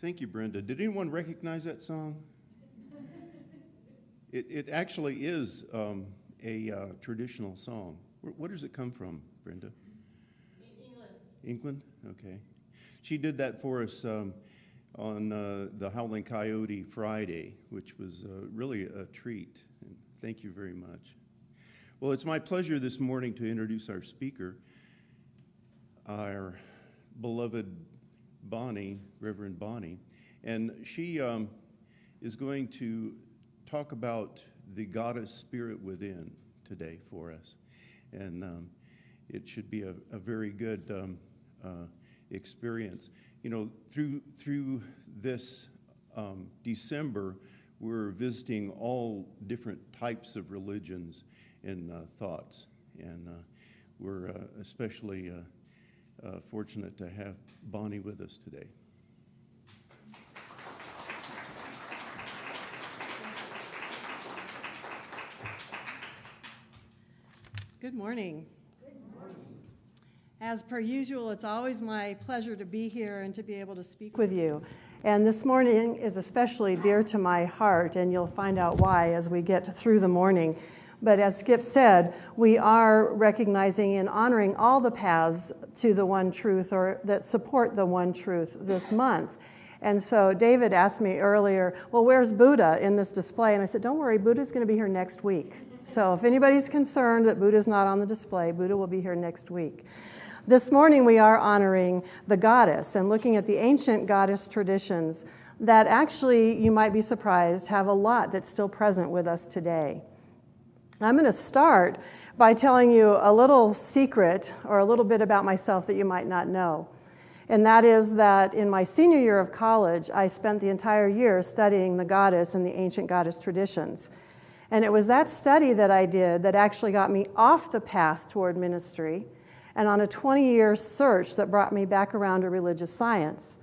Thank you, Brenda. Did anyone recognize that song? It actually is a traditional song. Where does it come from, Brenda? England. England? Okay. She did that for us on the Howling Coyote Friday, which was really a treat. And thank you very much. Well, it's my pleasure this morning to introduce our speaker, our beloved Bonnie, Reverend Bonnie, and she is going to talk about the goddess spirit within today for us, and it should be a very good experience. You know, through this December, we're visiting all different types of religions and thoughts, and we're especially fortunate to have Bonnie with us today. Good morning. Good morning. As per usual, it's always my pleasure to be here and to be able to speak with you. And this morning is especially dear to my heart, and you'll find out why as we get through the morning. But as Skip said, we are recognizing and honoring all the paths to the one truth or that support the one truth this month. And so David asked me earlier, well, where's Buddha in this display? And I said, don't worry, Buddha's going to be here next week. So if anybody's concerned that Buddha's not on the display, Buddha will be here next week. This morning we are honoring the goddess and looking at the ancient goddess traditions that actually, you might be surprised, have a lot that's still present with us today. I'm going to start by telling you a little secret or a little bit about myself that you might not know. And that is that in my senior year of college, I spent the entire year studying the goddess and the ancient goddess traditions. And it was that study that I did that actually got me off the path toward ministry and on a 20-year search that brought me back around to religious science.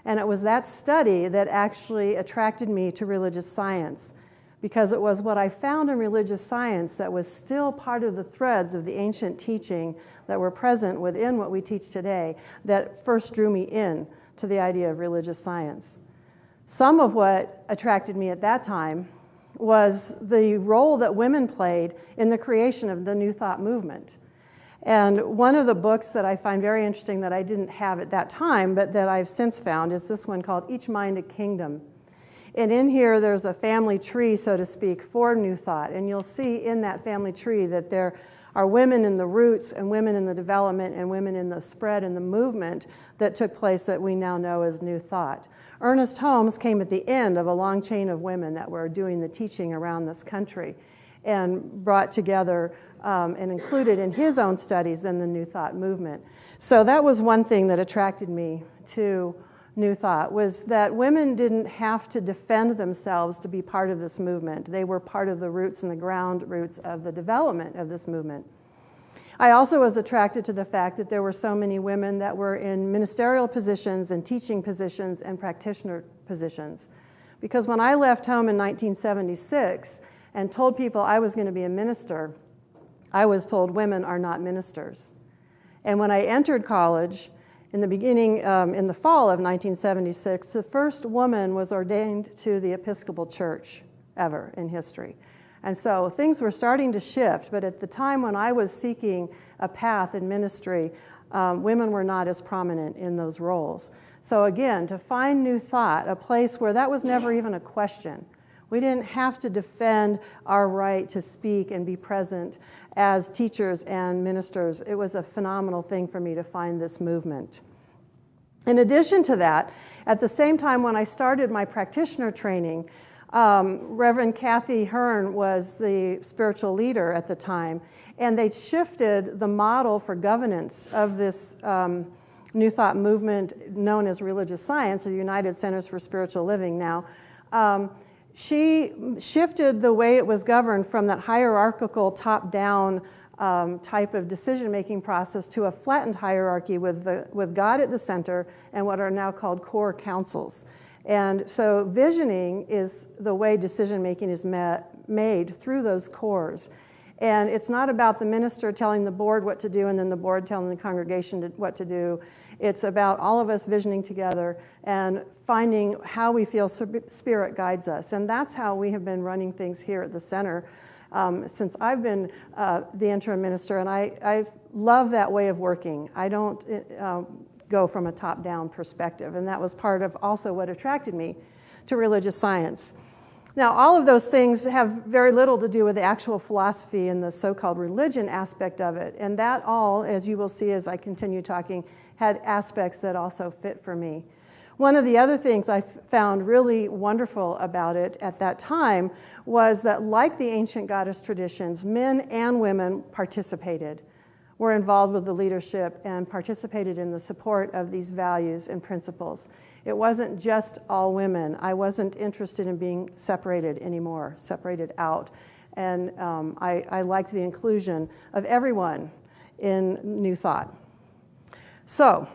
And it was that study that actually attracted me to religious science, because it was what I found in religious science that was still part of the threads of the ancient teaching that were present within what we teach today that first drew me in to the idea of religious science. Some of what attracted me at that time was the role that women played in the creation of the New Thought movement. And one of the books that I find very interesting that I didn't have at that time, but that I've since found, is this one called Each Mind a Kingdom. And in here, there's a family tree, so to speak, for New Thought. And you'll see in that family tree that there are women in the roots and women in the development and women in the spread and the movement that took place that we now know as New Thought. Ernest Holmes came at the end of a long chain of women that were doing the teaching around this country and brought together and included in his own studies in the New Thought movement. So that was one thing that attracted me to New Thought, was that women didn't have to defend themselves to be part of this movement. They were part of the roots and the ground roots of the development of this movement. I also was attracted to the fact that there were so many women that were in ministerial positions and teaching positions and practitioner positions. Because when I left home in 1976 and told people I was going to be a minister, I was told women are not ministers. And when I entered college, in the beginning, in the fall of 1976, the first woman was ordained to the Episcopal Church ever in history. And so things were starting to shift, but at the time when I was seeking a path in ministry, women were not as prominent in those roles. So again, to find New Thought, a place where that was never even a question. We didn't have to defend our right to speak and be present as teachers and ministers. It was a phenomenal thing for me to find this movement. In addition to that, at the same time when I started my practitioner training, Reverend Kathy Hearn was the spiritual leader at the time, and they shifted the model for governance of this New Thought movement known as religious science, or United Centers for Spiritual Living now. She shifted the way it was governed from that hierarchical top-down type of decision-making process to a flattened hierarchy with God at the center and what are now called core councils. And so visioning is the way decision-making is made through those cores. And it's not about the minister telling the board what to do and then the board telling the congregation what to do. It's about all of us visioning together and finding how we feel Spirit guides us. And that's how we have been running things here at the center since I've been the interim minister. And I love that way of working. I don't go from a top-down perspective. And that was part of also what attracted me to religious science. Now, all of those things have very little to do with the actual philosophy and the so-called religion aspect of it. And that all, as you will see as I continue talking, had aspects that also fit for me. One of the other things I found really wonderful about it at that time was that, like the ancient goddess traditions, men and women participated, were involved with the leadership, and participated in the support of these values and principles. It wasn't just all women. I wasn't interested in being separated anymore, separated out. And I liked the inclusion of everyone in New Thought. So,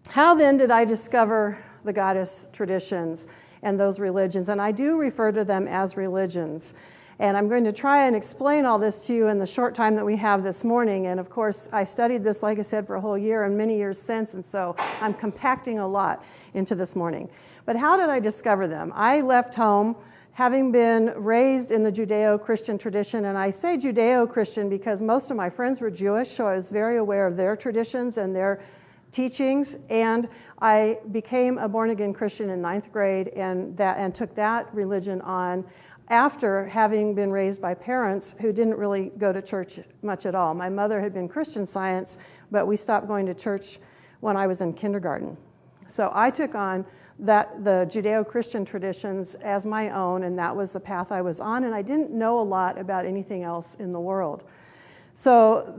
how then did I discover the goddess traditions and those religions? And I do refer to them as religions. And I'm going to try and explain all this to you in the short time that we have this morning. And of course, I studied this, like I said, for a whole year and many years since, and so I'm compacting a lot into this morning. But how did I discover them? I left home having been raised in the Judeo-Christian tradition, and I say Judeo-Christian because most of my friends were Jewish, so I was very aware of their traditions and their teachings, and I became a born-again Christian in 9th grade and took that religion on after having been raised by parents who didn't really go to church much at all. My mother had been Christian Science, but we stopped going to church when I was in kindergarten. So I took on the Judeo-Christian traditions as my own, and that was the path I was on, and I didn't know a lot about anything else in the world. So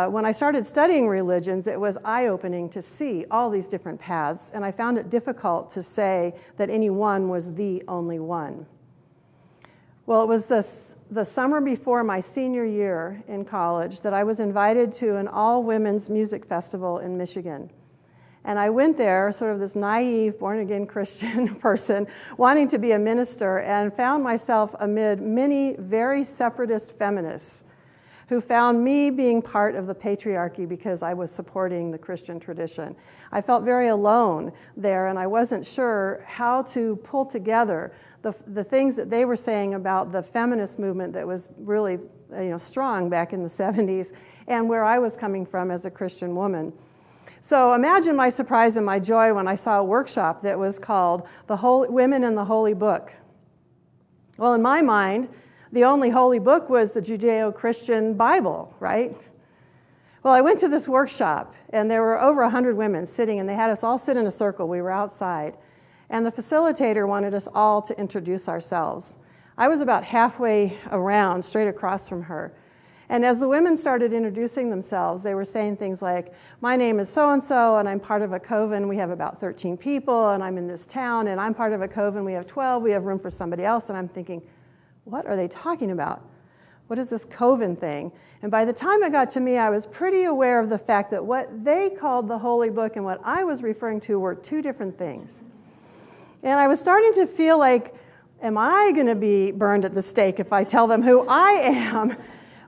when I started studying religions, it was eye-opening to see all these different paths, and I found it difficult to say that any one was the only one. Well, it was the summer before my senior year in college that I was invited to an all-women's music festival in Michigan. And I went there, sort of this naive, born-again Christian person, wanting to be a minister, and found myself amid many very separatist feminists who found me being part of the patriarchy because I was supporting the Christian tradition. I felt very alone there, and I wasn't sure how to pull together the things that they were saying about the feminist movement that was really strong back in the 70s, and where I was coming from as a Christian woman. So imagine my surprise and my joy when I saw a workshop that was called Women in the Holy Book. Well, in my mind, the only holy book was the Judeo-Christian Bible, right? Well, I went to this workshop, and there were over 100 women sitting, and they had us all sit in a circle. We were outside. And the facilitator wanted us all to introduce ourselves. I was about halfway around, straight across from her. And as the women started introducing themselves, they were saying things like, my name is so-and-so, and I'm part of a coven. We have about 13 people, and I'm in this town, and I'm part of a coven. We have 12. We have room for somebody else. And I'm thinking, what are they talking about? What is this coven thing? And by the time it got to me, I was pretty aware of the fact that what they called the Holy Book and what I was referring to were two different things. And I was starting to feel like, am I going to be burned at the stake if I tell them who I am?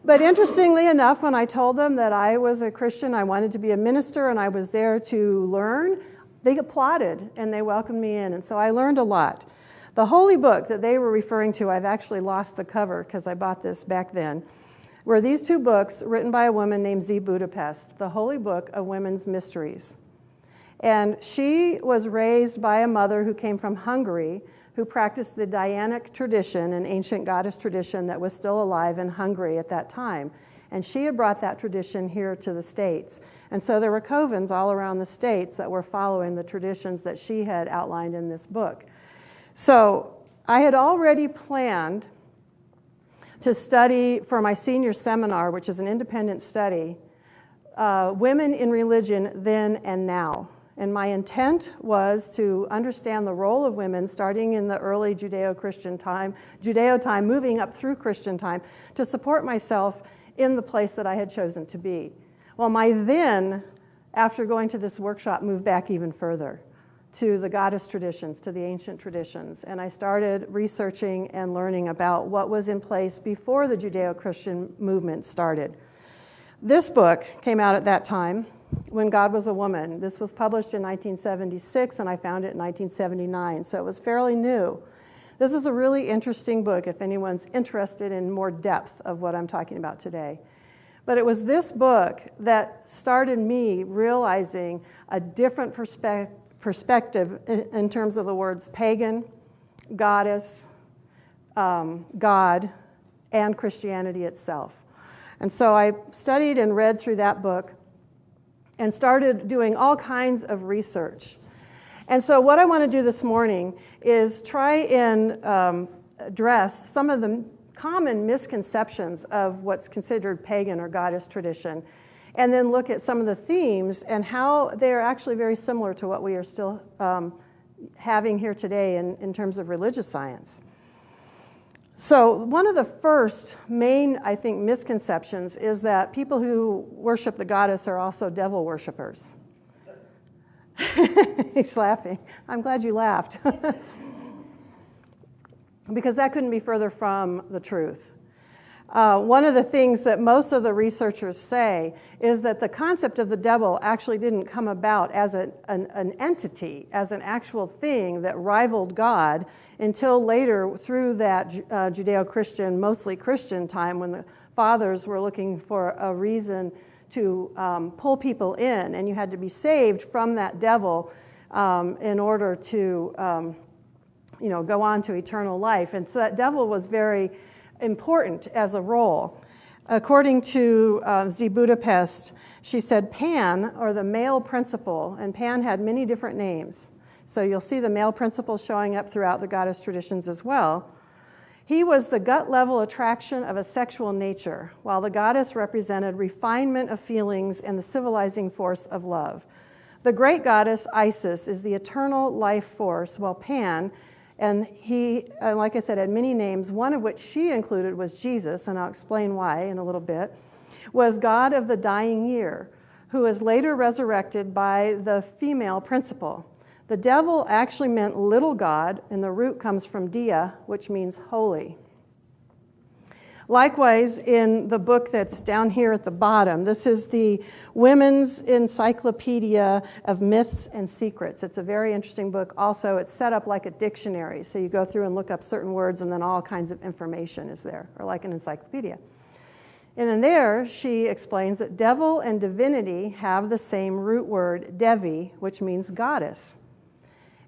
But interestingly enough, when I told them that I was a Christian, I wanted to be a minister, and I was there to learn, they applauded and they welcomed me in. And so I learned a lot. The Holy Book that they were referring to, I've actually lost the cover because I bought this back then, were these two books written by a woman named Z. Budapest, the Holy Book of Women's Mysteries. And she was raised by a mother who came from Hungary, who practiced the Dianic tradition, an ancient goddess tradition that was still alive in Hungary at that time. And she had brought that tradition here to the States. And so there were covens all around the States that were following the traditions that she had outlined in this book. So I had already planned to study for my senior seminar, which is an independent study, women in religion then and now. And my intent was to understand the role of women starting in the early Judeo-Christian time, Judeo time, moving up through Christian time, to support myself in the place that I had chosen to be. Well, my then, after going to this workshop, moved back even further to the goddess traditions, to the ancient traditions. And I started researching and learning about what was in place before the Judeo-Christian movement started. This book came out at that time, When God Was a Woman. This was published in 1976, and I found it in 1979, so it was fairly new. This is a really interesting book if anyone's interested in more depth of what I'm talking about today. But it was this book that started me realizing a different perspective in terms of the words pagan, goddess, God, and Christianity itself. And so I studied and read through that book and started doing all kinds of research. And so what I want to do this morning is try and address some of the common misconceptions of what's considered pagan or goddess tradition, and then look at some of the themes and how they're actually very similar to what we are still having here today in terms of religious science. So one of the first main, I think, misconceptions is that people who worship the goddess are also devil worshipers. He's laughing. I'm glad you laughed. Because that couldn't be further from the truth. One of the things that most of the researchers say is that the concept of the devil actually didn't come about as an entity, as an actual thing that rivaled God until later through that Judeo-Christian, mostly Christian time when the fathers were looking for a reason to pull people in, and you had to be saved from that devil in order to go on to eternal life. And so that devil was very important as a role. According to Z. Budapest, she said Pan, or the male principle, and Pan had many different names. So you'll see the male principle showing up throughout the goddess traditions as well. He was the gut-level attraction of a sexual nature, while the goddess represented refinement of feelings and the civilizing force of love. The great goddess Isis is the eternal life force, while Pan, and he, like I said, had many names, one of which she included was Jesus, and I'll explain why in a little bit, was God of the dying year, who was later resurrected by the female principle. The devil actually meant little god, and the root comes from dia, which means holy. Likewise, in the book that's down here at the bottom, this is the Women's Encyclopedia of Myths and Secrets. It's a very interesting book. Also, it's set up like a dictionary. So you go through and look up certain words, and then all kinds of information is there, or like an encyclopedia. And in there, she explains that devil and divinity have the same root word, devi, which means goddess.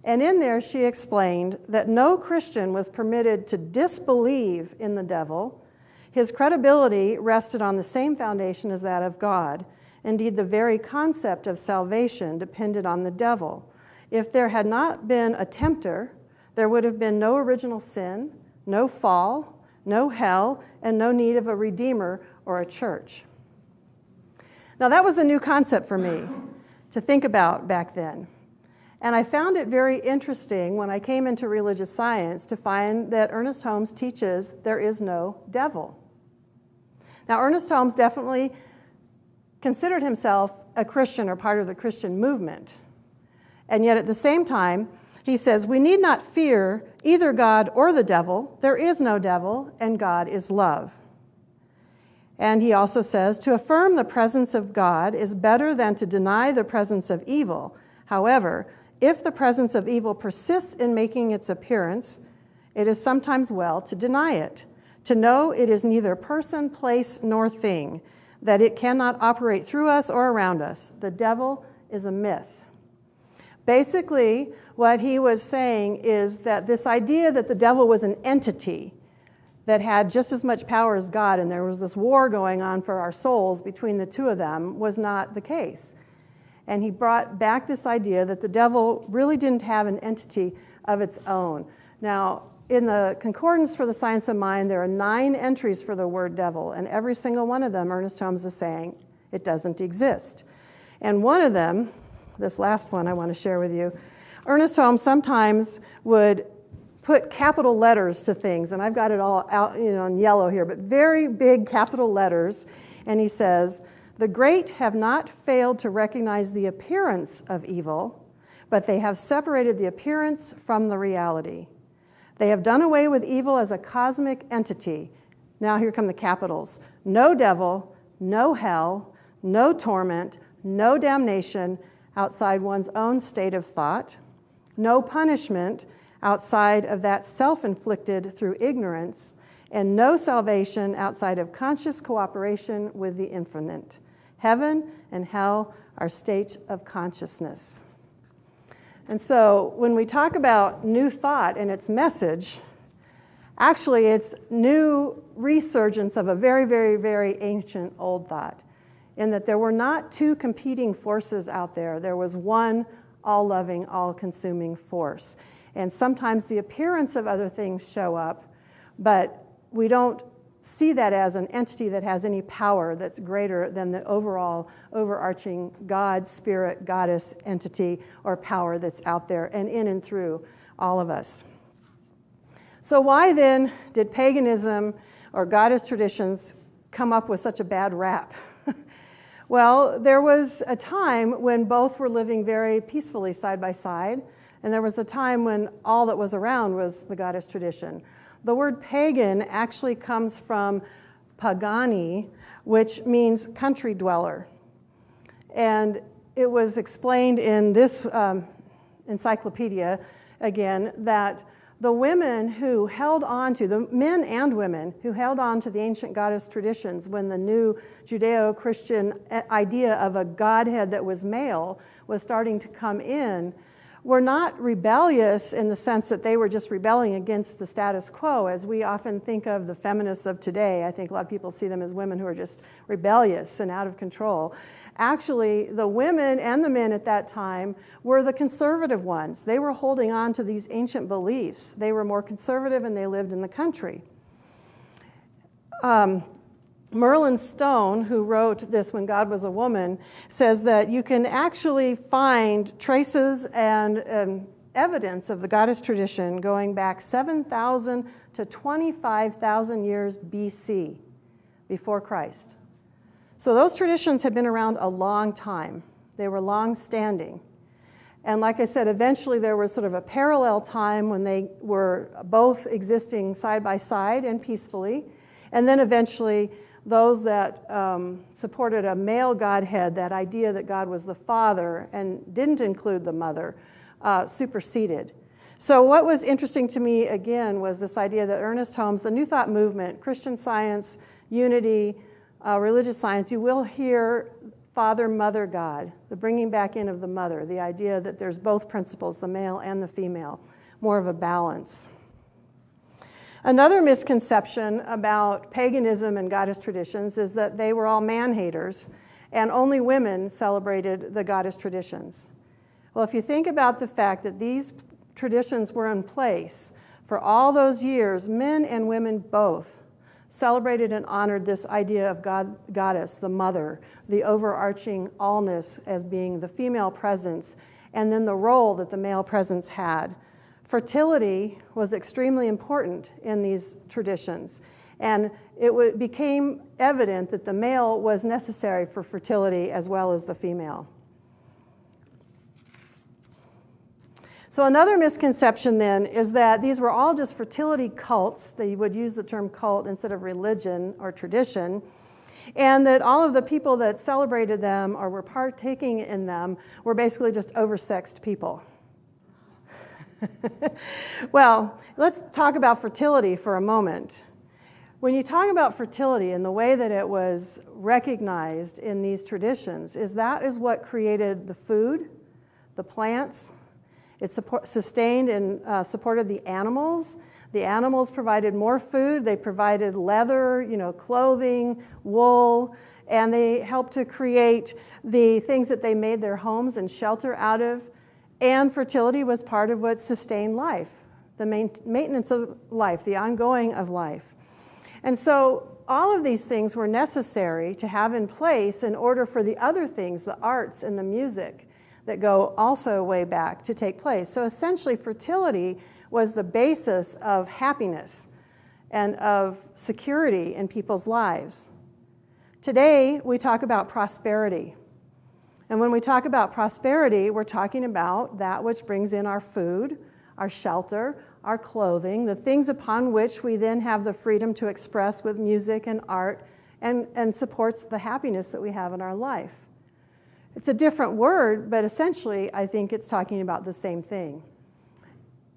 And in there, she explained that no Christian was permitted to disbelieve in the devil. His credibility rested on the same foundation as that of God. Indeed, the very concept of salvation depended on the devil. If there had not been a tempter, there would have been no original sin, no fall, no hell, and no need of a redeemer or a church. Now, that was a new concept for me to think about back then. And I found it very interesting when I came into religious science to find that Ernest Holmes teaches there is no devil. Now, Ernest Holmes definitely considered himself a Christian or part of the Christian movement. And yet at the same time, he says, we need not fear either God or the devil. There is no devil, and God is love. And he also says, to affirm the presence of God is better than to deny the presence of evil. However, if the presence of evil persists in making its appearance, it is sometimes well to deny it, to know it is neither person, place, nor thing, that it cannot operate through us or around us. The devil is a myth. Basically, what he was saying is that this idea that the devil was an entity that had just as much power as God, and there was this war going on for our souls between the two of them, was not the case. And he brought back this idea that the devil really didn't have an entity of its own. Now, in the Concordance for the Science of Mind, there are 9 entries for the word devil, and every single one of them, Ernest Holmes is saying, it doesn't exist. And one of them, this last one I want to share with you, Ernest Holmes sometimes would put capital letters to things, and I've got it all out, in yellow here, but very big capital letters, and he says, the great have not failed to recognize the appearance of evil, but they have separated the appearance from the reality. They have done away with evil as a cosmic entity. Now here come the capitals. No devil, no hell, no torment, no damnation outside one's own state of thought, no punishment outside of that self-inflicted through ignorance, and no salvation outside of conscious cooperation with the infinite. Heaven and hell are states of consciousness. And so when we talk about new thought and its message, actually it's new resurgence of a very, very, very ancient old thought, in that there were not 2 competing forces out there. There was one all-loving, all-consuming force. And sometimes the appearance of other things show up, but we don't see that as an entity that has any power that's greater than the overall overarching God, spirit, goddess entity or power that's out there and in and through all of us. So why then did paganism or goddess traditions come up with such a bad rap? Well, there was a time when both were living very peacefully side by side, and there was a time when all that was around was the goddess tradition. The word pagan actually comes from pagani, which means country dweller. And it was explained in this encyclopedia, again, that the women who held on to, the men and women who held on to the ancient goddess traditions when the new Judeo-Christian idea of a godhead that was male was starting to come in, were not rebellious in the sense that they were just rebelling against the status quo, as we often think of the feminists of today. I think a lot of people see them as women who are just rebellious and out of control. Actually, the women and the men at that time were the conservative ones. They were holding on to these ancient beliefs. They were more conservative and they lived in the country. Merlin Stone, who wrote this When God Was a Woman, says that you can actually find traces and evidence of the goddess tradition going back 7,000 to 25,000 years BC, before Christ. So those traditions had been around a long time. They were long-standing. And like I said, eventually there was sort of a parallel time when they were both existing side by side and peacefully. And then eventually, those that supported a male Godhead, that idea that God was the Father and didn't include the Mother, superseded. So what was interesting to me, again, was this idea that Ernest Holmes, the New Thought movement, Christian Science, unity, religious science, you will hear Father, Mother, God, the bringing back in of the mother, the idea that there's both principles, the male and the female, more of a balance. Another misconception about paganism and goddess traditions is that they were all man-haters and only women celebrated the goddess traditions. Well, if you think about the fact that these traditions were in place for all those years, men and women both celebrated and honored this idea of God, goddess, the mother, the overarching allness as being the female presence, and then the role that the male presence had. Fertility was extremely important in these traditions, and it became evident that the male was necessary for fertility as well as the female. So another misconception then is that these were all just fertility cults. They would use the term cult instead of religion or tradition, and that all of the people that celebrated them or were partaking in them were basically just oversexed people. Well, let's talk about fertility for a moment. When you talk about fertility and the way that it was recognized in these traditions, that is what created the food, the plants. It sustained and supported the animals. The animals provided more food. They provided leather, clothing, wool, and they helped to create the things that they made their homes and shelter out of. And fertility was part of what sustained life, the maintenance of life, the ongoing of life. And so all of these things were necessary to have in place in order for the other things, the arts and the music, that go also way back to take place. So essentially, fertility was the basis of happiness and of security in people's lives. Today, we talk about prosperity. And when we talk about prosperity, we're talking about that which brings in our food, our shelter, our clothing, the things upon which we then have the freedom to express with music and art and supports the happiness that we have in our life. It's a different word, but essentially, I think it's talking about the same thing.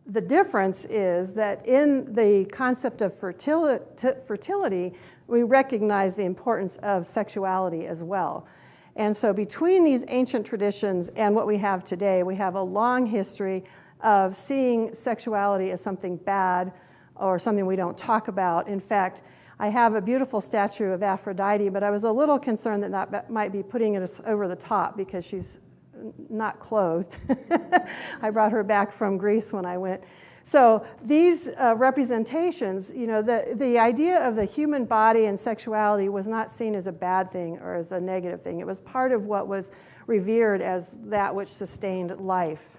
The difference is that in the concept of fertility, we recognize the importance of sexuality as well. And so between these ancient traditions and what we have today, we have a long history of seeing sexuality as something bad or something we don't talk about. In fact, I have a beautiful statue of Aphrodite, but I was a little concerned that might be putting it over the top because she's not clothed. I brought her back from Greece when I went. So these representations, the idea of the human body and sexuality was not seen as a bad thing or as a negative thing. It was part of what was revered as that which sustained life.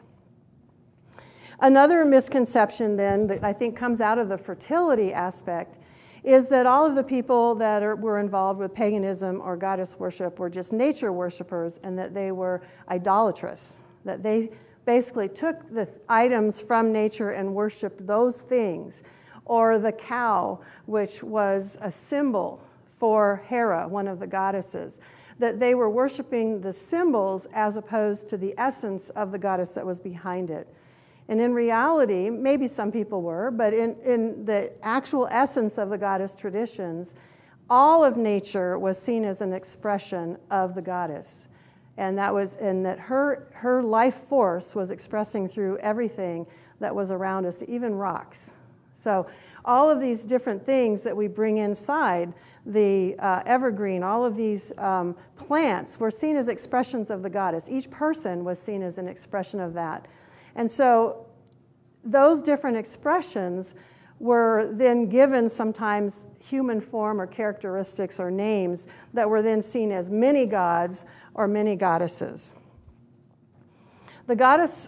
Another misconception then that I think comes out of the fertility aspect is that all of the people that were involved with paganism or goddess worship were just nature worshipers and that they were idolatrous, that they basically took the items from nature and worshiped those things, or the cow, which was a symbol for Hera, one of the goddesses, that they were worshiping the symbols as opposed to the essence of the goddess that was behind it. And in reality, maybe some people were, but in the actual essence of the goddess traditions, all of nature was seen as an expression of the goddess. And that her life force was expressing through everything that was around us, even rocks. So all of these different things that we bring inside the evergreen, all of these plants were seen as expressions of the goddess. Each person was seen as an expression of that. And so those different expressions were then given sometimes human form or characteristics or names that were then seen as many gods or many goddesses. The goddess,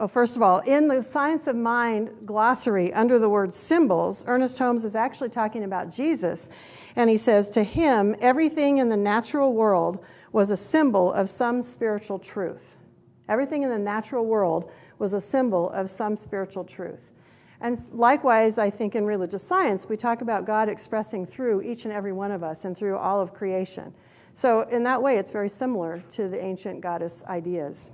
first of all, in the Science of Mind glossary under the word symbols, Ernest Holmes is actually talking about Jesus, and he says, to him, everything in the natural world was a symbol of some spiritual truth. Everything in the natural world was a symbol of some spiritual truth. And likewise, I think in religious science, we talk about God expressing through each and every one of us and through all of creation. So in that way, it's very similar to the ancient goddess ideas.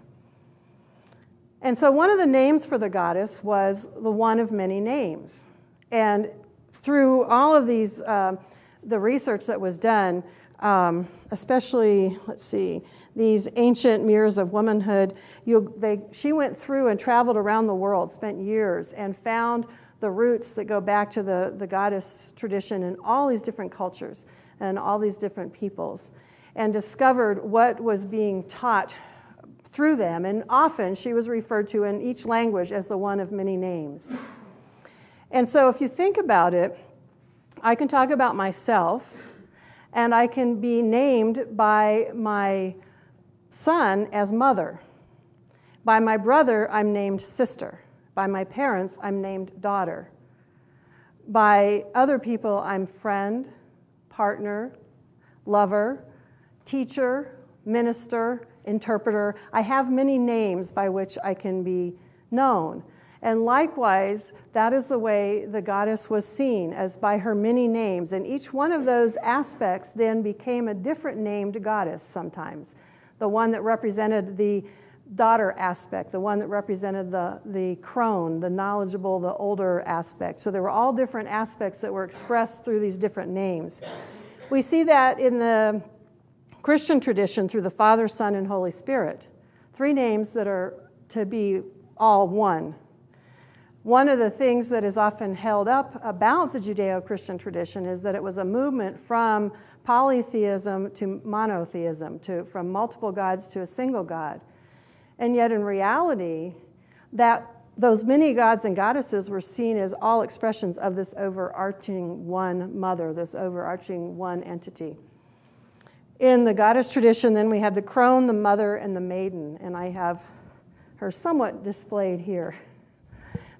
And so one of the names for the goddess was the one of many names. And through all of these, the research that was done, especially, let's see, these ancient mirrors of womanhood, she went through and traveled around the world, spent years, and found the roots that go back to the goddess tradition in all these different cultures and all these different peoples, and discovered what was being taught through them. And often she was referred to in each language as the one of many names. And so if you think about it, I can talk about myself, and I can be named by my son as mother. By my brother, I'm named sister. By my parents, I'm named daughter. By other people, I'm friend, partner, lover, teacher, minister, interpreter. I have many names by which I can be known. And likewise, that is the way the goddess was seen, as by her many names. And each one of those aspects then became a different named goddess sometimes. The one that represented the daughter aspect, the one that represented the crone, the knowledgeable, the older aspect. So there were all different aspects that were expressed through these different names. We see that in the Christian tradition through the Father, Son, and Holy Spirit. 3 names that are to be all one. One of the things that is often held up about the Judeo-Christian tradition is that it was a movement from polytheism to monotheism, from multiple gods to a single God. And yet in reality, that those many gods and goddesses were seen as all expressions of this overarching one mother, this overarching one entity. In the goddess tradition, then we have the crone, the mother, and the maiden, and I have her somewhat displayed here.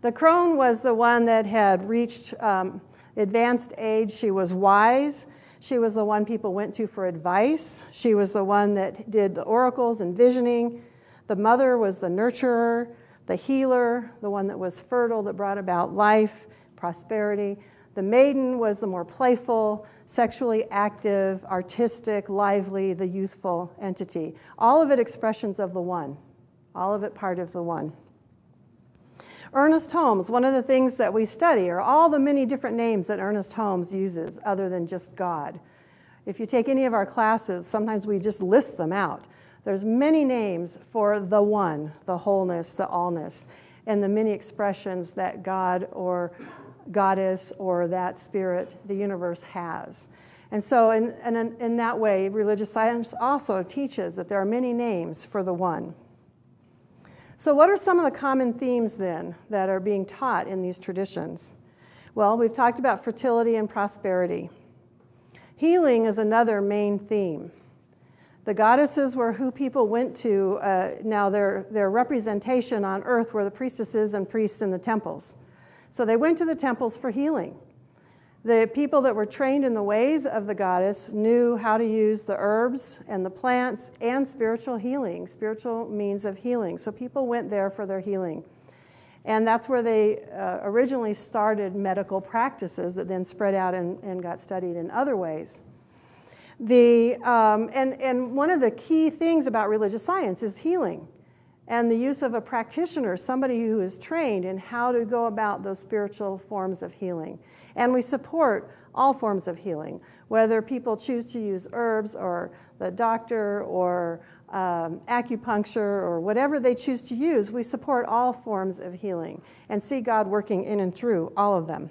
The crone was the one that had reached advanced age. She was wise. She was the one people went to for advice. She was the one that did the oracles and visioning. The mother was the nurturer, the healer, the one that was fertile, that brought about life, prosperity. The maiden was the more playful, sexually active, artistic, lively, the youthful entity. All of it expressions of the one. All of it part of the one. Ernest Holmes, one of the things that we study are all the many different names that Ernest Holmes uses other than just God. If you take any of our classes, sometimes we just list them out. There's many names for the one, the wholeness, the allness, and the many expressions that God or goddess or that spirit, the universe has. And so in that way, religious science also teaches that there are many names for the one. So what are some of the common themes then that are being taught in these traditions? Well, we've talked about fertility and prosperity. Healing is another main theme. The goddesses were who people went to, now their representation on earth were the priestesses and priests in the temples. So they went to the temples for healing. The people that were trained in the ways of the goddess knew how to use the herbs and the plants and spiritual healing, spiritual means of healing. So people went there for their healing. And that's where they originally started medical practices that then spread out and got studied in other ways. And one of the key things about religious science is healing and the use of a practitioner, somebody who is trained in how to go about those spiritual forms of healing. And we support all forms of healing, whether people choose to use herbs or the doctor or acupuncture or whatever they choose to use. We support all forms of healing and see God working in and through all of them.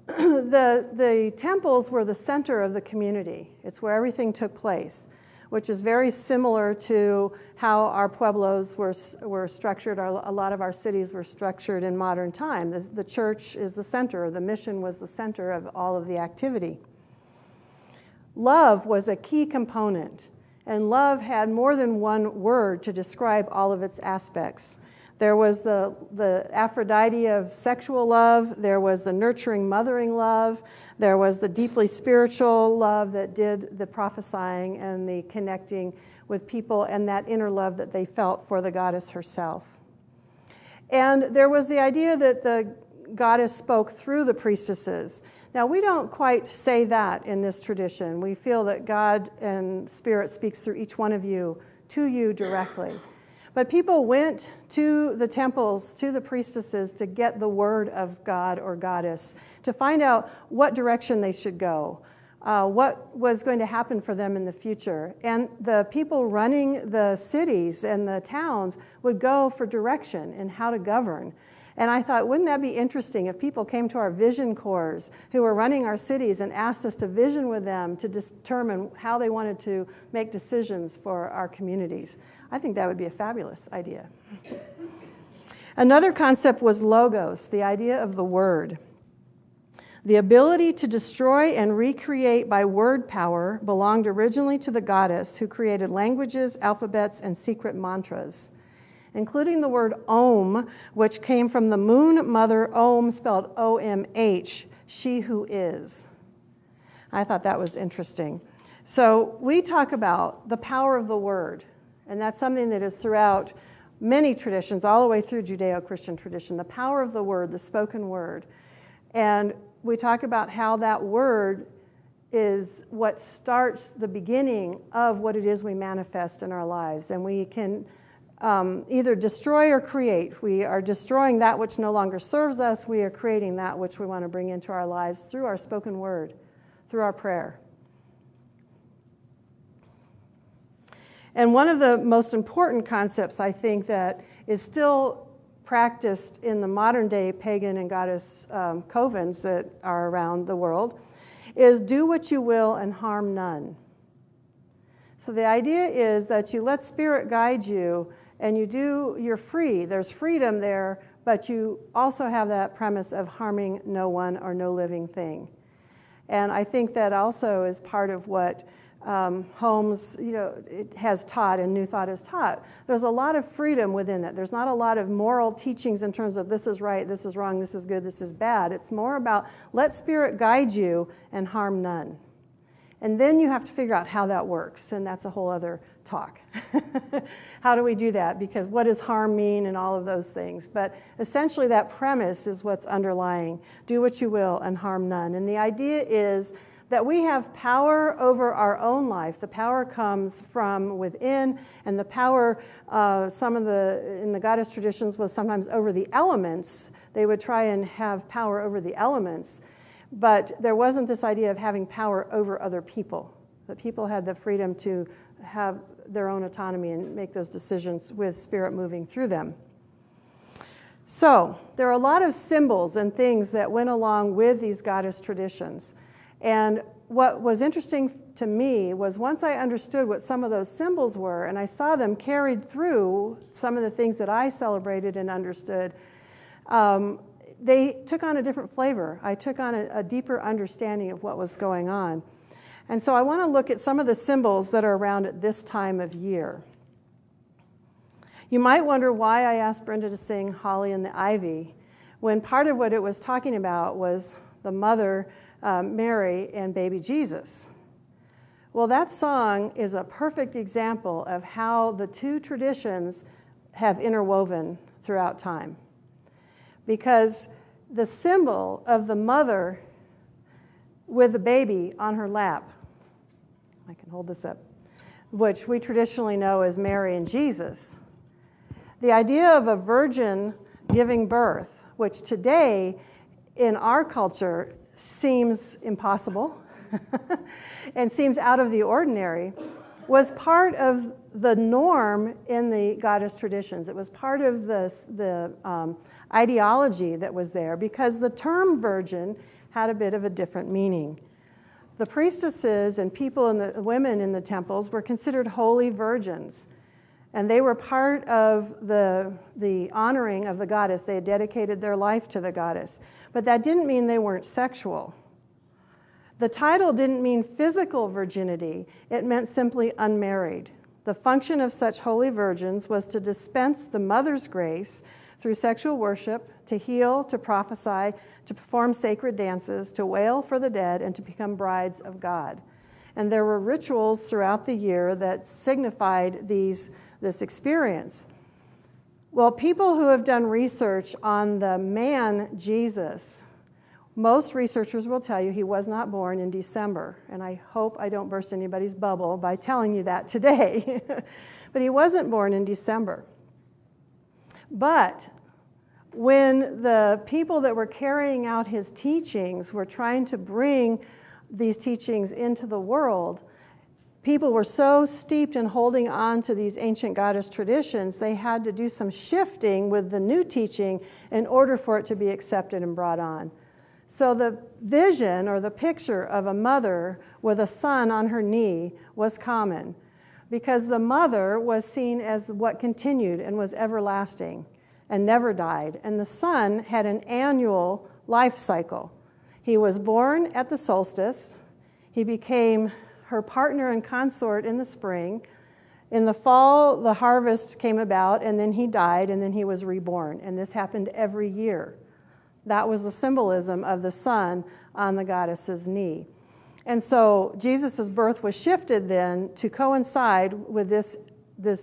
The temples were the center of the community. It's where everything took place, which is very similar to how our pueblos were structured. A lot of our cities were structured in modern time. The church is the center. The mission was the center of all of the activity. Love was a key component, and love had more than one word to describe all of its aspects. There was the Aphrodite of sexual love. There was the nurturing, mothering love. There was the deeply spiritual love that did the prophesying and the connecting with people and that inner love that they felt for the goddess herself. And there was the idea that the goddess spoke through the priestesses. Now, we don't quite say that in this tradition. We feel that God and Spirit speaks through each one of you, to you directly. But people went to the temples, to the priestesses, to get the word of God or goddess, to find out what direction they should go, what was going to happen for them in the future. And the people running the cities and the towns would go for direction in how to govern. And I thought, wouldn't that be interesting if people came to our vision corps who were running our cities and asked us to vision with them to determine how they wanted to make decisions for our communities? I think that would be a fabulous idea. Another concept was logos, the idea of the word. The ability to destroy and recreate by word power belonged originally to the goddess who created languages, alphabets, and secret mantras, including the word Om, which came from the moon mother Om, spelled O-M-H, she who is. I thought that was interesting. So we talk about the power of the word, and that's something that is throughout many traditions, all the way through Judeo-Christian tradition, the power of the word, the spoken word. And we talk about how that word is what starts the beginning of what it is we manifest in our lives. And we can either destroy or create. We are destroying that which no longer serves us. We are creating that which we want to bring into our lives through our spoken word, through our prayer. And one of the most important concepts, I think, that is still practiced in the modern day pagan and goddess covens that are around the world is do what you will and harm none. So the idea is that you let Spirit guide you and you're free. There's freedom there, but you also have that premise of harming no one or no living thing. And I think that also is part of what Holmes, it has taught and New Thought has taught. There's a lot of freedom within that. There's not a lot of moral teachings in terms of this is right, this is wrong, this is good, this is bad. It's more about let Spirit guide you and harm none. And then you have to figure out how that works, and that's a whole other talk. How do we do that? Because what does harm mean and all of those things? But essentially that premise is what's underlying. Do what you will and harm none. And the idea is that we have power over our own life. The power comes from within, and the power, in the goddess traditions, was sometimes over the elements. They would try and have power over the elements, but there wasn't this idea of having power over other people. That people had the freedom to have their own autonomy and make those decisions with Spirit moving through them. So there are a lot of symbols and things that went along with these goddess traditions. And what was interesting to me was once I understood what some of those symbols were and I saw them carried through some of the things that I celebrated and understood, they took on a different flavor. I took on a deeper understanding of what was going on. And so I want to look at some of the symbols that are around at this time of year. You might wonder why I asked Brenda to sing Holly and the Ivy, when part of what it was talking about was the mother, Mary, and baby Jesus. Well, that song is a perfect example of how the two traditions have interwoven throughout time. Because the symbol of the mother with the baby on her lap, I can hold this up, which we traditionally know as Mary and Jesus. The idea of a virgin giving birth, which today in our culture seems impossible and seems out of the ordinary, was part of the norm in the goddess traditions. It was part of the ideology that was there because the term virgin had a bit of a different meaning. The priestesses and the women in the temples were considered holy virgins, and they were part of the honoring of the goddess. They had dedicated their life to the goddess. But that didn't mean they weren't sexual. The title didn't mean physical virginity. It meant simply unmarried. The function of such holy virgins was to dispense the mother's grace through sexual worship, to heal, to prophesy, to perform sacred dances, to wail for the dead, and to become brides of God. And there were rituals throughout the year that signified this experience. Well, people who have done research on the man Jesus, most researchers will tell you he was not born in December. And I hope I don't burst anybody's bubble by telling you that today. But he wasn't born in December. But when the people that were carrying out his teachings were trying to bring these teachings into the world, people were so steeped in holding on to these ancient goddess traditions, they had to do some shifting with the new teaching in order for it to be accepted and brought on. So the vision or the picture of a mother with a son on her knee was common because the mother was seen as what continued and was everlasting and never died. And the son had an annual life cycle. He was born at the solstice. He became her partner and consort in the spring. In the fall, the harvest came about, and then he died, and then he was reborn. And this happened every year. That was the symbolism of the son on the goddess's knee. And so Jesus' birth was shifted then to coincide with this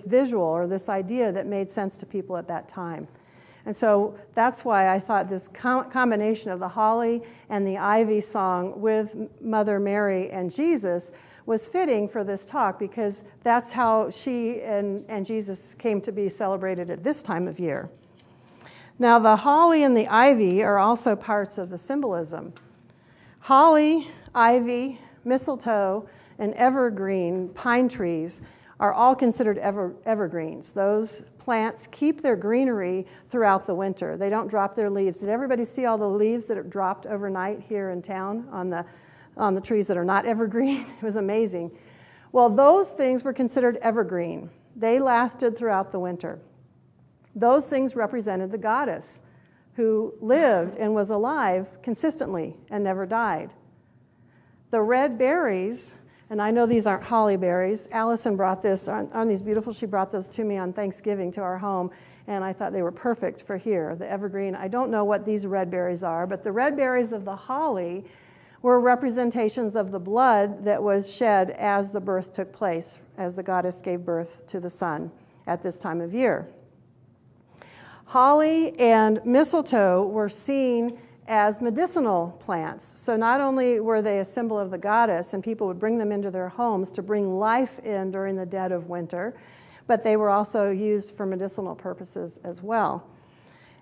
visual or this idea that made sense to people at that time. And so that's why I thought this combination of the holly and the ivy song with Mother Mary and Jesus was fitting for this talk, because that's how she and Jesus came to be celebrated at this time of year. Now, the holly and the ivy are also parts of the symbolism. Holly, ivy, mistletoe, and evergreen pine trees are all considered evergreens. Those plants keep their greenery throughout the winter. They don't drop their leaves. Did everybody see all the leaves that have dropped overnight here in town on the trees that are not evergreen? It was amazing. Well, those things were considered evergreen. They lasted throughout the winter. Those things represented the goddess who lived and was alive consistently and never died. The red berries, and I know these aren't holly berries. Allison brought this, aren't these beautiful? She brought those to me on Thanksgiving to our home, and I thought they were perfect for here, the evergreen. I don't know what these red berries are, but the red berries of the holly were representations of the blood that was shed as the birth took place, as the goddess gave birth to the son at this time of year. Holly and mistletoe were seen as medicinal plants. So not only were they a symbol of the goddess, and people would bring them into their homes to bring life in during the dead of winter, but they were also used for medicinal purposes as well.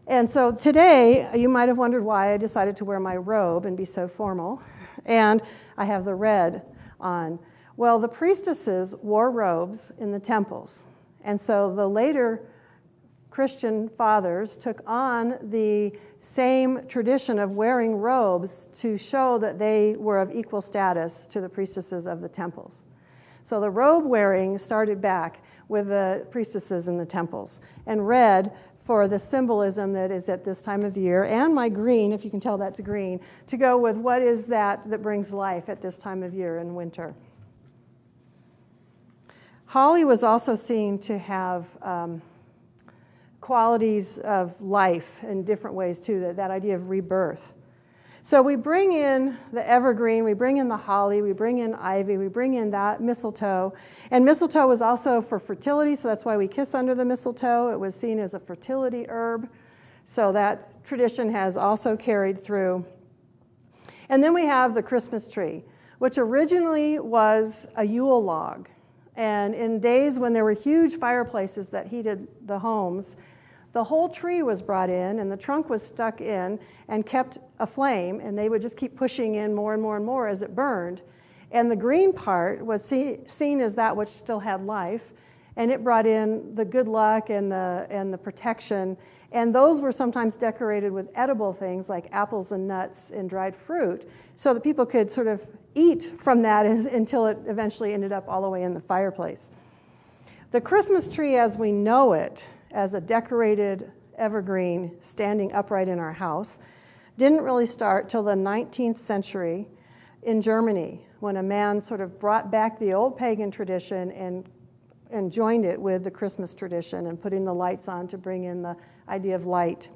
And so today, you might have wondered why I decided to wear my robe and be so formal. And I have the red on. Well, the priestesses wore robes in the temples. And so the later Christian fathers took on the same tradition of wearing robes to show that they were of equal status to the priestesses of the temples. So the robe wearing started back with the priestesses in the temples. And red for the symbolism that is at this time of the year, and my green, if you can tell that's green, to go with what is that brings life at this time of year in winter. Holly was also seen to have qualities of life in different ways too, that idea of rebirth. So we bring in the evergreen, we bring in the holly, we bring in ivy, we bring in that mistletoe. And mistletoe was also for fertility, so that's why we kiss under the mistletoe. It was seen as a fertility herb. So that tradition has also carried through. And then we have the Christmas tree, which originally was a Yule log. And in days when there were huge fireplaces that heated the homes, the whole tree was brought in, and the trunk was stuck in and kept aflame, and they would just keep pushing in more and more and more as it burned. And the green part was seen as that which still had life, and it brought in the good luck and the protection. And those were sometimes decorated with edible things like apples and nuts and dried fruit, so that people could sort of eat from that until it eventually ended up all the way in the fireplace. The Christmas tree as we know it, as a decorated evergreen standing upright in our house, didn't really start till the 19th century in Germany, when a man sort of brought back the old pagan tradition and joined it with the Christmas tradition and putting the lights on to bring in the idea of light.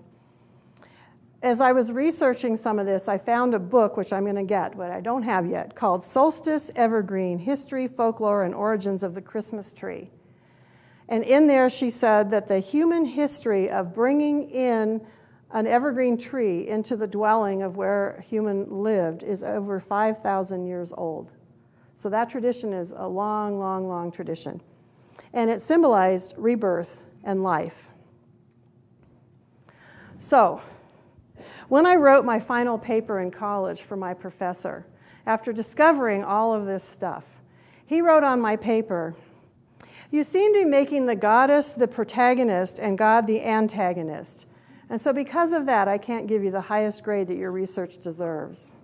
As I was researching some of this, I found a book, which I'm going to get, but I don't have yet, called Solstice Evergreen: History, Folklore, and Origins of the Christmas Tree. And in there she said that the human history of bringing in an evergreen tree into the dwelling of where human lived is over 5,000 years old. So that tradition is a long, long, long tradition. And it symbolized rebirth and life. So, when I wrote my final paper in college for my professor, after discovering all of this stuff, he wrote on my paper, "You seem to be making the goddess the protagonist and God the antagonist. And so because of that, I can't give you the highest grade that your research deserves."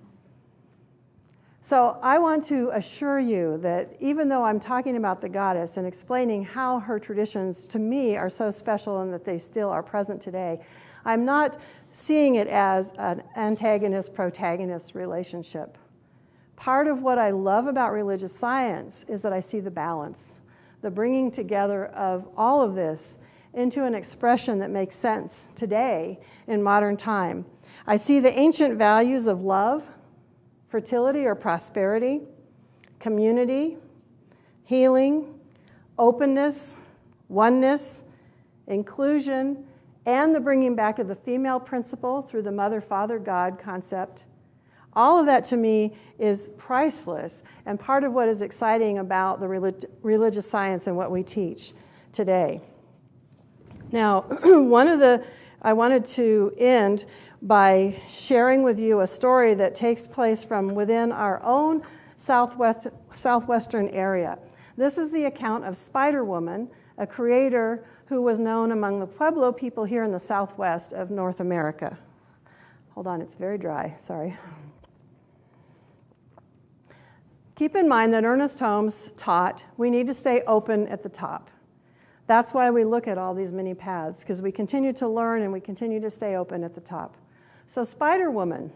So I want to assure you that even though I'm talking about the goddess and explaining how her traditions to me are so special and that they still are present today, I'm not seeing it as an antagonist-protagonist relationship. Part of what I love about religious science is that I see the balance, the bringing together of all of this into an expression that makes sense today in modern time. I see the ancient values of love, fertility or prosperity, community, healing, openness, oneness, inclusion, and the bringing back of the female principle through the mother-father-God concept. All of that to me is priceless and part of what is exciting about the religious science and what we teach today. Now, I wanted to end by sharing with you a story that takes place from within our own southwestern area. This is the account of Spider Woman, a creator who was known among the Pueblo people here in the southwest of North America. Hold on, it's very dry, sorry. Keep in mind that Ernest Holmes taught we need to stay open at the top. That's why we look at all these many paths, because we continue to learn and we continue to stay open at the top. So Spider Woman,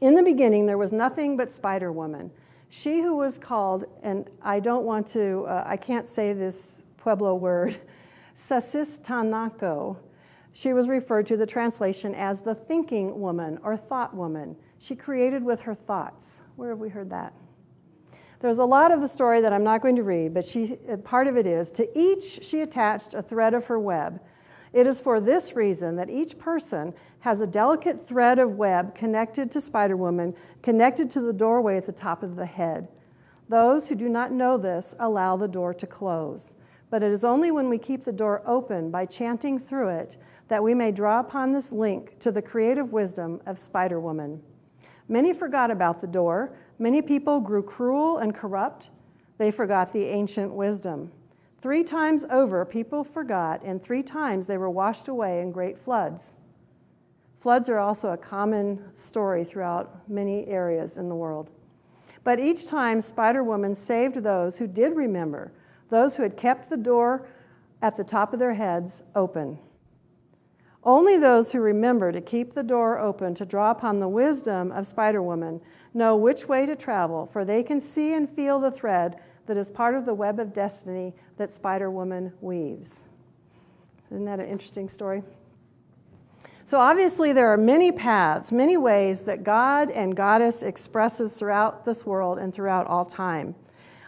in the beginning there was nothing but Spider Woman. She who was called, and I can't say this Pueblo word, Sasistanaco. She was referred to the translation as the thinking woman or thought woman. She created with her thoughts. Where have we heard that? There's a lot of the story that I'm not going to read, but part of it is, to each she attached a thread of her web. It is for this reason that each person has a delicate thread of web connected to Spider Woman, connected to the doorway at the top of the head. Those who do not know this allow the door to close. But it is only when we keep the door open by chanting through it that we may draw upon this link to the creative wisdom of Spider Woman. Many forgot about the door. Many people grew cruel and corrupt. They forgot the ancient wisdom. 3 times over, people forgot, and 3 times they were washed away in great floods. Floods are also a common story throughout many areas in the world. But each time, Spider Woman saved those who did remember, those who had kept the door at the top of their heads open. Only those who remember to keep the door open to draw upon the wisdom of Spider Woman know which way to travel, for they can see and feel the thread that is part of the web of destiny that Spider Woman weaves. Isn't that an interesting story? So obviously there are many paths, many ways that God and Goddess expresses throughout this world and throughout all time.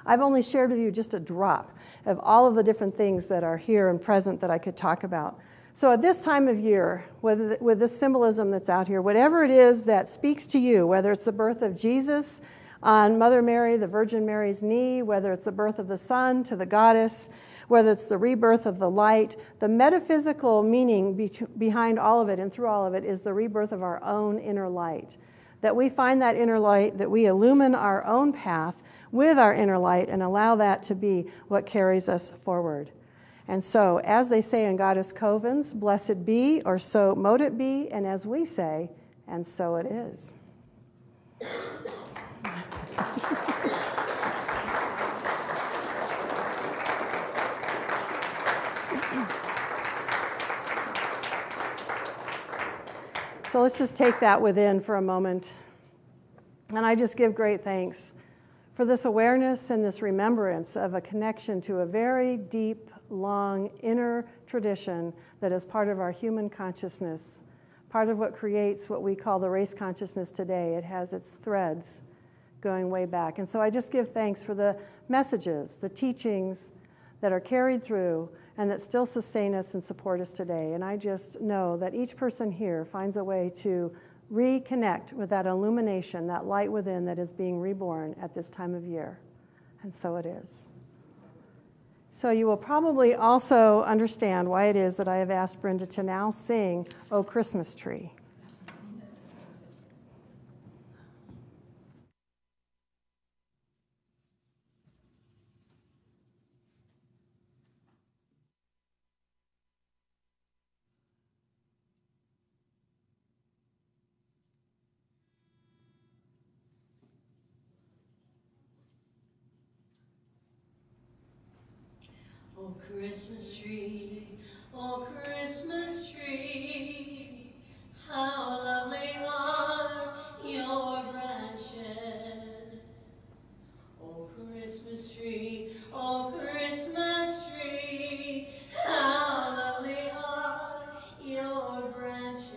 I've only shared with you just a drop of all of the different things that are here and present that I could talk about. So at this time of year, with this symbolism that's out here, whatever it is that speaks to you, whether it's the birth of Jesus on Mother Mary, the Virgin Mary's knee, whether it's the birth of the Son to the Goddess, whether it's the rebirth of the light, the metaphysical meaning behind all of it and through all of it is the rebirth of our own inner light. That we find that inner light, that we illumine our own path with our inner light and allow that to be what carries us forward. And so, as they say in Goddess Covens, blessed be, or so mote it be, and as we say, and so it is. So let's just take that within for a moment. And I just give great thanks for this awareness and this remembrance of a connection to a very deep, long inner tradition that is part of our human consciousness, part of what creates what we call the race consciousness today. It has its threads going way back. And so I just give thanks for the messages, the teachings that are carried through and that still sustain us and support us today. And I just know that each person here finds a way to reconnect with that illumination, that light within that is being reborn at this time of year. And so it is. So you will probably also understand why it is that I have asked Brenda to now sing "O Christmas Tree." Oh, Christmas tree, oh, Christmas tree, how lovely are your branches. Oh, Christmas tree, oh, Christmas tree, how lovely are your branches.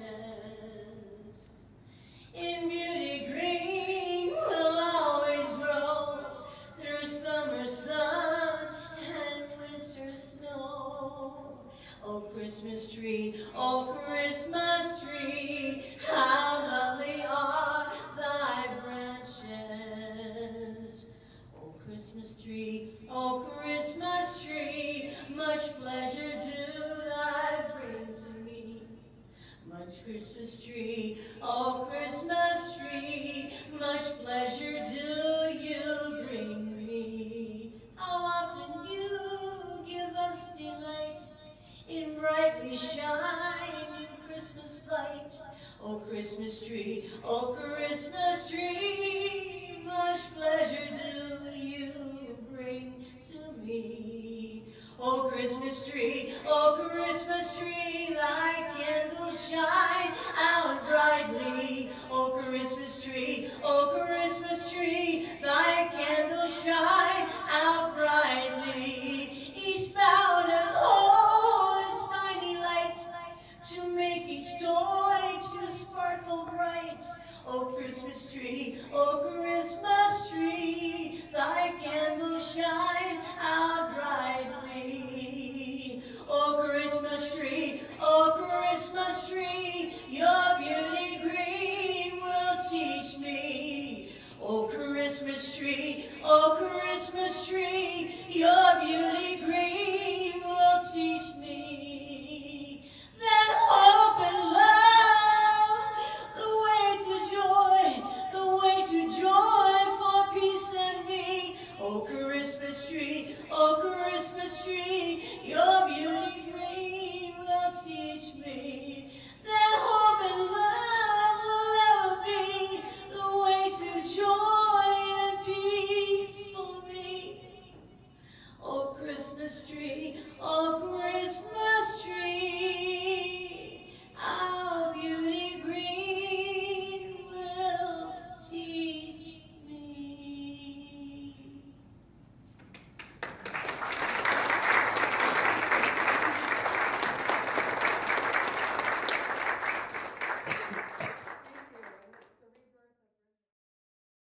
In beauty green will always grow through summer sun and winter snow. Oh, Christmas tree, oh, Christmas tree, how lovely are thy branches. Oh, Christmas tree, oh, Christmas tree, much pleasure do thy bring to me. Much Christmas tree, oh, Christmas tree, much pleasure do you bring me. How often you give us delight in brightly shining Christmas light. Oh, Christmas tree, oh, Christmas tree, much pleasure do you bring to me. Oh, Christmas tree, oh, Christmas tree, thy candles shine out brightly. Oh, Christmas tree, oh, Christmas tree, thy candles shine out brightly. Each bough does hold its tiny light to make each toy to sparkle bright. Oh, Christmas tree, oh, Christmas tree, thy candles shine out brightly. Oh, Christmas tree, oh, Christmas tree, your beauty green will teach me. Oh, Christmas tree, oh, Christmas tree, your beauty green will teach me that hope and love, the way to joy for peace and me. Oh, Christmas tree, oh, Christmas tree, your beauty green will teach me that hope and love will ever be the way to joy and peace for me. Oh, Christmas tree, oh, Christmas